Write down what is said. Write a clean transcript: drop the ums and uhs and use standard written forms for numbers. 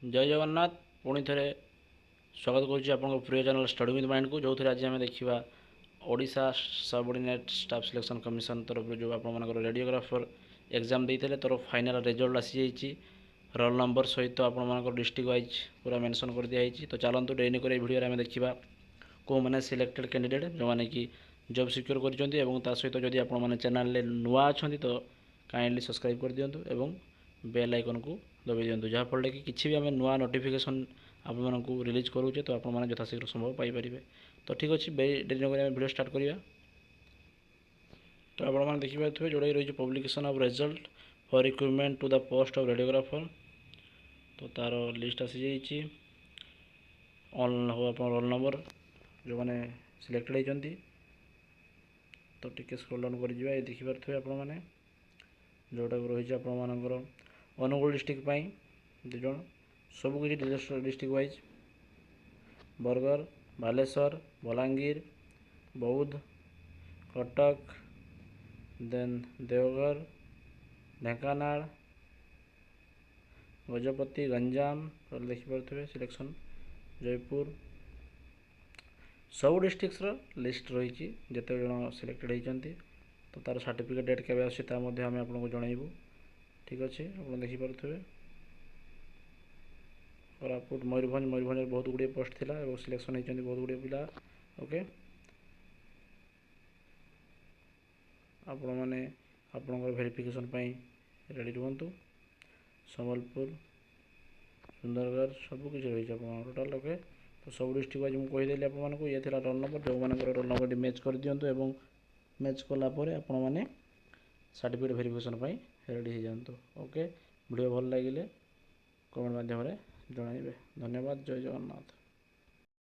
जय जगन्नाथ पुणी थे स्वागत करुच्ची आप प्रिय चैनल स्टडी विथ माइंड को जो थे आज आम देखा Odisha subordinate staff selection commission तरफ जो आप रेडियोग्राफर एग्जाम देते तर फाइनाल रिजल्ट आसी जाइए रोल नंबर सहित आप डिस्ट्रिक्ट वाइज पूरा मेंशन कर दिखाई। तो चलतु डेरी कर भिडियो आम देखा कौ मैंने सिलेक्टेड कैंडिडेट जो मैंने कि जॉब सिक्योर कर सहित जदि आप चैनल नुआ अच्छा तो काइंडली सब्सक्राइब कर दिंतु एवं बेल आइकन को दबाई दिंतु जहाँफल कि किसी भी आम नुआ नोटिफिकेशन आपको रिलीज करूचे तो आप यथाशीघ्र संभव पाइपर। तो ठीक अच्छे डेरी नक भिडियो स्टार्ट करवा। तो आप देखिए जोड़ा रही publication of result for recruitment to the post of radiographer. तो तार लिस्ट आसी जाइए ऑन हो आप रोल नंबर जो मैंने सिलेक्टेड होती। तो टिके स्क्रॉल डाउन कर देखिपे आपने जोटा रही आपर अनुगुल डिस्ट्रिक्ट दुज सबकि district wise Bargarh Baleshwar Balangir Boudh Cuttack then Deogarh Dhenkanal Gajapati Ganjam देखिपे सिलेक्शन जयपुर सब डिस्ट्रिक्ट्स लिस्ट रही जिते जन सिलेक्टेड होती। तो तार सर्टिफिकेट डेट केवे आम आपको जनइबू। ठीक अच्छे आप देखिपे कोरापुट मयूरभंज बहुत गुड़े पोस्ट थिला और सिलेक्शन होती बहुत गुड़े पिला। ओके आपण मैंने आपणकर वेरिफिकेशन रेडी रुहतु। संबलपुर सुंदरगढ़ सबकि रही टोटाल। ओके तो सब डिस्ट्रिक्ट वाइज मुझे कहीदेली आपको ये रोल नंबर जो मैंने रोल नंबर मैच कर दिंतु और मैच कलापर आपण मैंने सर्टिफिकेट वेरिफिकेशन रेडी हो जातु। ओके वीडियो भल लगे कमेंट माध्यम जनइबे। धन्यवाद। जय जगन्नाथ।